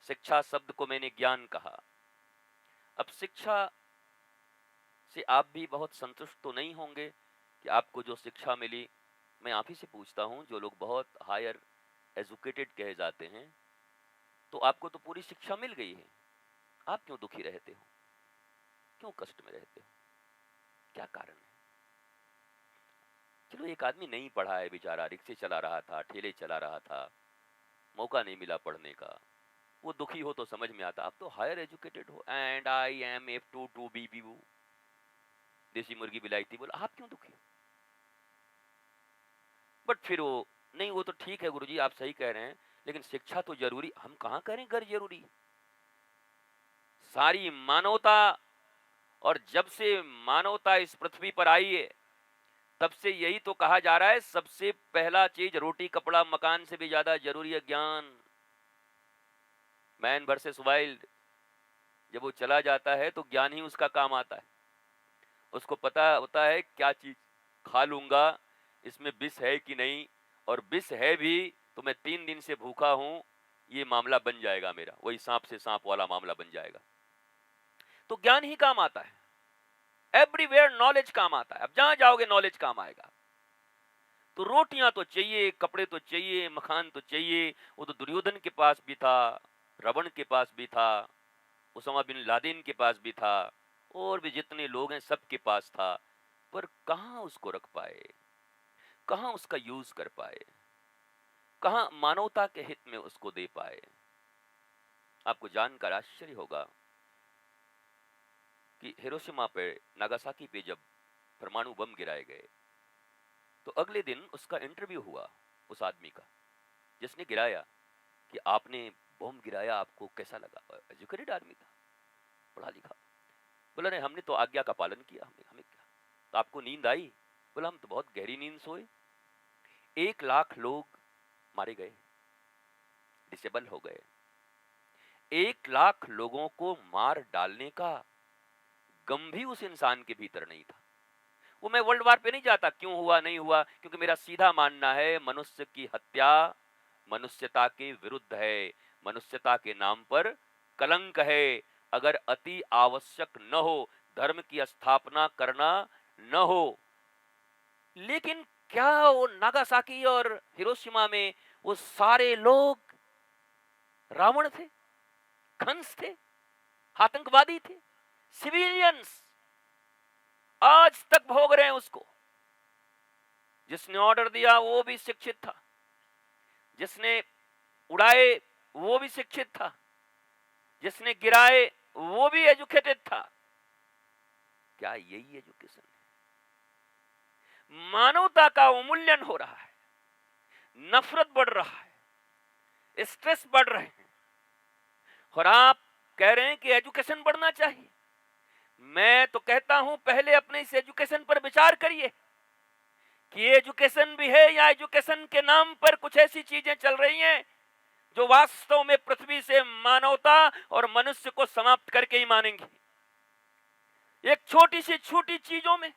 शिक्षा शब्द को मैंने ज्ञान कहा। अब शिक्षा से आप भी बहुत संतुष्ट तो नहीं होंगे कि आपको जो शिक्षा मिली। मैं आप ही से पूछता हूँ, जो लोग बहुत हायर एजुकेटेड कहे जाते हैं, तो आपको तो पूरी शिक्षा मिल गई है, आप क्यों दुखी रहते हो, क्यों कष्ट में रहते हो, क्या कारण है? चलो, एक आदमी नहीं पढ़ा है बेचारा, रिक्शे चला रहा था, ठेले चला रहा था, मौका नहीं मिला पढ़ने का, वो दुखी हो तो समझ में आता। आप तो हायर एजुकेटेड हो, and I am F to to be B, देसी मुर्गी बिलायती बोला, आप क्यों दुखी हो? बट फिर वो नहीं, वो तो ठीक है गुरुजी, आप सही कह रहे हैं, लेकिन शिक्षा तो जरूरी। हम कहां करें घर जरूरी? सारी मानवता, और जब से मानवता इस पृथ्वी पर आई है, तब से यही तो कहा जा रहा है, सबसे पहला चीज रोटी कपड़ा मकान से भी ज्यादा जरूरी है ज्ञान। मैन वर्सेस वाइल्ड, जब वो चला जाता है तो ज्ञान ही उसका काम आता है। उसको पता होता है क्या चीज खा लूंगा, इसमें विष है कि नहीं, और विष है भी तो मैं 3 दिन से भूखा हूं, ये मामला बन जाएगा मेरा, वही सांप से सांप वाला मामला बन जाएगा। तो ज्ञान ही काम आता है। एवरीवेयर नॉलेज काम आता है। अब जहां जाओगे नॉलेज काम आएगा। तो रोटियां तो चाहिए, कपड़े तो चाहिए, मकान तो चाहिए। वो तो दुर्योधन के पास भी था, रावण के पास भी था, उसामा बिन लादेन के पास भी था, और भी जितने लोग हैं सबके पास था। पर कहां उसको रख पाए, कहां उसका यूज कर पाए, कहां मानवता के हित में उसको दे पाए। आपको जानकर आश्चर्य होगा कि हिरोशिमा पे, नागासाकी पे जब परमाणु बम गिराए गए, तो अगले दिन उसका इंटरव्यू हुआ उस आदमी का जिसने गिराया, कि आपने बम गिराया, आपको कैसा लगा? एजुकेटेड आदमी था, पढ़ा लिखा। बोला नहीं, हमने तो आज्ञा का पालन किया, हमने हमें क्या। तो आपको नींद आई? बोला हम तो बहुत गहरी नींद सोए। 1 लाख लोग मारे गए, डिसेबल हो गए। 1 लाख लोगों को मार डालने का गम भी उस इंसान के भीतर नहीं था। वो, मैं वर्ल्ड वार पे नहीं जाता, क्यों हुआ नहीं हुआ, क्योंकि मेरा सीधा मानना है, मनुष्य की हत्या मनुष्यता के विरुद्ध है, मनुष्यता के नाम पर कलंक है। अगर अति आवश्यक न हो, धर्म की स्थापना करना न हो। लेकिन क्या वो नागासाकी और हिरोशिमा में वो सारे लोग रावण थे, कंस थे, आतंकवादी थे? सिविलियंस आज तक भोग रहे हैं उसको। जिसने ऑर्डर दिया वो भी शिक्षित था, जिसने उड़ाए वो भी शिक्षित था, जिसने गिराए वो भी एजुकेटेड था। क्या यही एजुकेशन है? मानवता का उन्मूलन हो रहा है, नफरत बढ़ रहा है, स्ट्रेस बढ़ रहे हैं, और आप कह रहे हैं कि एजुकेशन बढ़ना चाहिए। मैं तो कहता हूं, पहले अपने इस एजुकेशन पर विचार करिए कि एजुकेशन भी है, या एजुकेशन के नाम पर कुछ ऐसी चीजें चल रही हैं जो वास्तव में पृथ्वी से मानवता और मनुष्य को समाप्त करके ही मानेंगी। एक छोटी सी छोटी चीजों में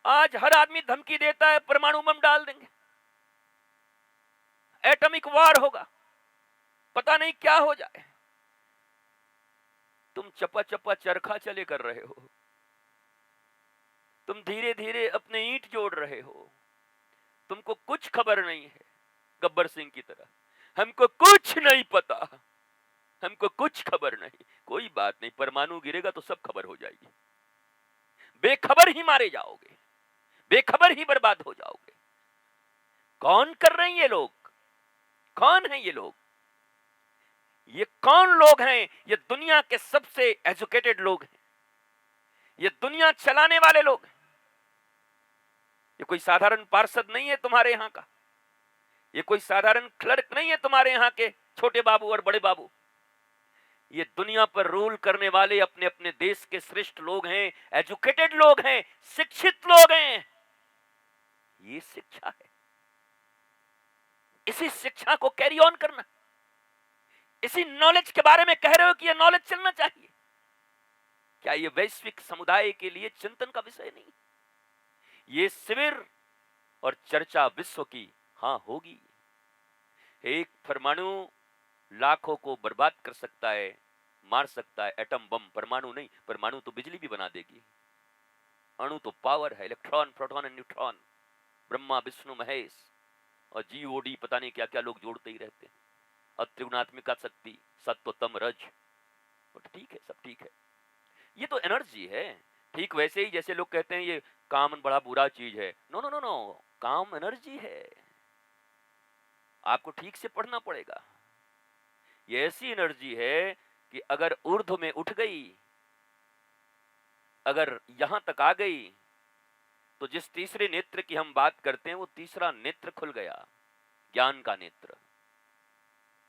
आज हर आदमी धमकी देता है, परमाणु बम डाल देंगे, एटॉमिक वार होगा, पता नहीं क्या हो जाए। तुम चपा चपा चरखा चले कर रहे हो, तुम धीरे धीरे अपने ईंट जोड़ रहे हो, तुमको कुछ खबर नहीं है। गब्बर सिंह की तरह, हमको कुछ नहीं पता, हमको कुछ खबर नहीं। कोई बात नहीं, परमाणु गिरेगा तो सब खबर हो जाएगी। बेखबर ही मारे जाओगे, बेखबर ही बर्बाद हो जाओगे। कौन कर रहे हैं ये लोग? कौन है ये लोग? ये कौन लोग हैं? ये दुनिया के सबसे एजुकेटेड लोग हैं, ये दुनिया चलाने वाले लोग हैं। ये कोई साधारण पार्षद नहीं है तुम्हारे यहां का, ये कोई साधारण क्लर्क नहीं है तुम्हारे यहां के छोटे बाबू और बड़े बाबू। ये दुनिया पर रूल करने वाले अपने अपने देश के श्रेष्ठ लोग हैं, एजुकेटेड लोग हैं, शिक्षित लोग हैं। ये शिक्षा है। इसी शिक्षा को कैरी ऑन करना, इसी नॉलेज के बारे में कह रहे हो कि ये नॉलेज चलना चाहिए। क्या ये वैश्विक समुदाय के लिए चिंतन का विषय नहीं? ये शिविर और चर्चा विश्व की हां होगी। एक परमाणु लाखों को बर्बाद कर सकता है, मार सकता है। एटम बम, परमाणु नहीं, परमाणु तो बिजली भी बना देगी। अणु तो पावर है, electron, proton and neutron. Brahma Vishnu Mahesh और जीओडी पता नहीं क्या क्या लोग जोड़ते ही रहते हैं। और त्रिगुणात्मिका शक्ति, सत्व तम रज, बट ठीक है, सब ठीक है। ये तो एनर्जी है। ठीक वैसे ही जैसे लोग कहते हैं ये काम बड़ा बुरा चीज है। नो नो नो नो, काम एनर्जी है। आपको ठीक से पढ़ना पड़ेगा। ये ऐसी एनर्जी है कि अगर ऊर्ध्व में उठ गई, अगर यहां तक आ गई, तो जिस तीसरे नेत्र की हम बात करते हैं वो तीसरा नेत्र खुल गया, ज्ञान का नेत्र।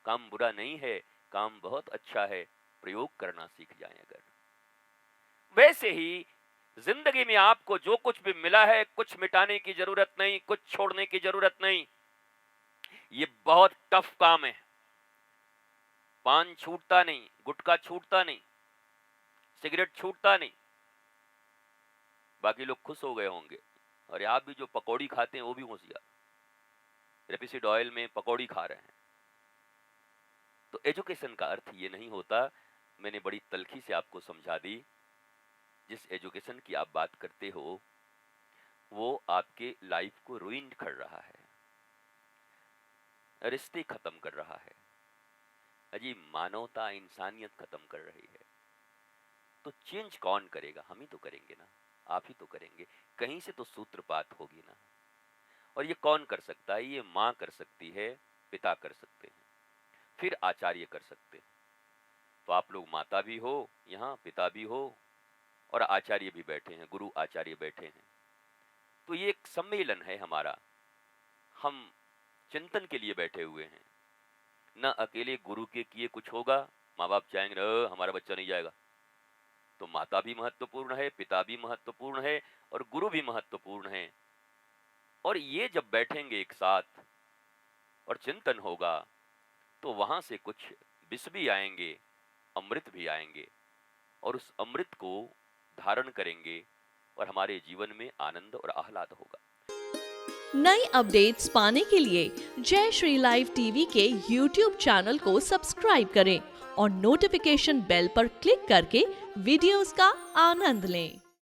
काम बुरा नहीं है, काम बहुत अच्छा है, प्रयोग करना सीख जाएं अगर। वैसे ही जिंदगी में आपको जो कुछ भी मिला है, कुछ मिटाने की जरूरत नहीं, कुछ छोड़ने की जरूरत नहीं। ये बहुत टफ काम है। पान छूटता नहीं, गुटखा छूटता नहीं, सिगरेट छूटता नहीं। बाकी लोग खुश हो गए होंगे, और आप भी जो पकौड़ी खाते हैं वो भी होशियार, रेपिसिड ऑयल में पकौड़ी खा रहे हैं। तो एजुकेशन का अर्थ ये नहीं होता। मैंने बड़ी तल्खी से आपको समझा दी। जिस एजुकेशन की आप बात करते हो वो आपके लाइफ को रुइन कर रहा है, रिश्ते खत्म कर रहा है, अजी मानवता, इंसानियत खत्म कर रही है। तो चेंज कौन करेगा? हम ही तो करेंगे ना, आप ही तो करेंगे। कहीं से तो सूत्रपात होगी ना। और ये कौन कर सकता है? ये माँ कर सकती है, पिता कर सकते हैं, फिर आचार्य कर सकते हैं। तो आप लोग माता भी हो यहाँ, पिता भी हो, और आचार्य भी बैठे हैं, गुरु आचार्य बैठे हैं। तो ये एक सम्मेलन है हमारा। हम चिंतन के लिए बैठे हुए हैं। न अकेले गुरु के किए कुछ होगा। माँ बाप चाहेंगे हमारा बच्चा नहीं जाएगा, तो माता भी महत्वपूर्ण है, पिता भी महत्वपूर्ण है, और गुरु भी महत्वपूर्ण है। और ये जब बैठेंगे एक साथ और चिंतन होगा, तो वहां से कुछ विष भी आएंगे, अमृत भी आएंगे, और उस अमृत को धारण करेंगे और हमारे जीवन में आनंद और आह्लाद होगा। नई अपडेट्स पाने के लिए जय श्री लाइव टीवी के YouTube चैनल को सब्सक्राइब करें और नोटिफिकेशन बेल पर क्लिक करके वीडियोस का आनंद लें।